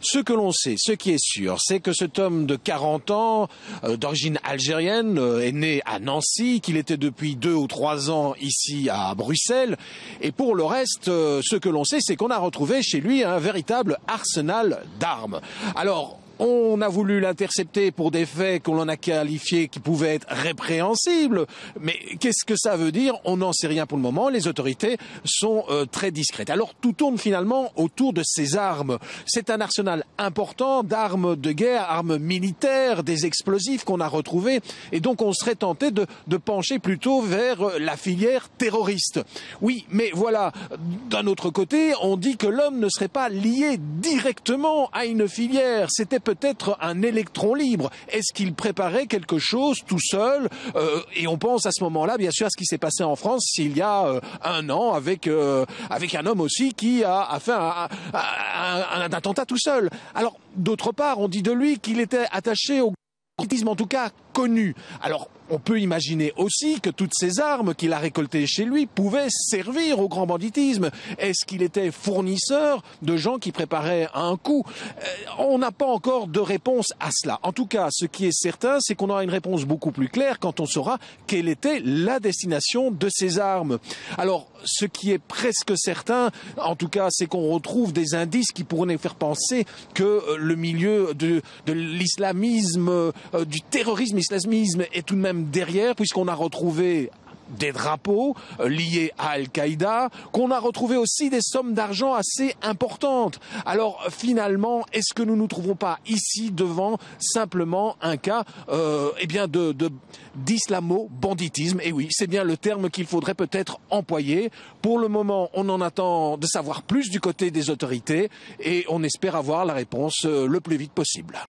Ce que l'on sait, ce qui est sûr, c'est que cet homme de 40 ans, d'origine algérienne, est né à Nancy, qu'il était depuis 2 ou 3 ans ici à Bruxelles. Et pour le reste, ce que l'on sait, c'est qu'on a retrouvé chez lui un véritable arsenal d'armes. Alors, on a voulu l'intercepter pour des faits qu'on en a qualifiés qui pouvaient être répréhensibles. Mais qu'est-ce que ça veut dire? On n'en sait rien pour le moment. Les autorités sont très discrètes. Alors tout tourne finalement autour de ces armes. C'est un arsenal important d'armes de guerre, armes militaires, des explosifs qu'on a retrouvés. Et donc on serait tenté de pencher plutôt vers la filière terroriste. Oui, mais voilà, d'un autre côté, on dit que l'homme ne serait pas lié directement à une filière. C'était peut-être un électron libre. Est-ce qu'il préparait quelque chose tout seul? Et on pense à ce moment-là, bien sûr, à ce qui s'est passé en France il y a 1 an avec un homme aussi qui a fait un attentat tout seul. Alors, d'autre part, on dit de lui qu'il était attaché au banditisme, en tout cas connu. Alors, on peut imaginer aussi que toutes ces armes qu'il a récoltées chez lui pouvaient servir au grand banditisme. Est-ce qu'il était fournisseur de gens qui préparaient un coup? On n'a pas encore de réponse à cela. En tout cas, ce qui est certain, c'est qu'on aura une réponse beaucoup plus claire quand on saura quelle était la destination de ces armes. Alors, ce qui est presque certain, en tout cas, c'est qu'on retrouve des indices qui pourraient nous faire penser que le milieu de l'islamisme, du terrorisme islamisme est tout de même derrière, puisqu'on a retrouvé des drapeaux liés à Al-Qaïda, qu'on a retrouvé aussi des sommes d'argent assez importantes. Alors finalement, est-ce que nous ne nous trouvons pas ici devant simplement un cas d'islamo-banditisme? Et oui, c'est bien le terme qu'il faudrait peut-être employer. Pour le moment, on en attend de savoir plus du côté des autorités et on espère avoir la réponse le plus vite possible.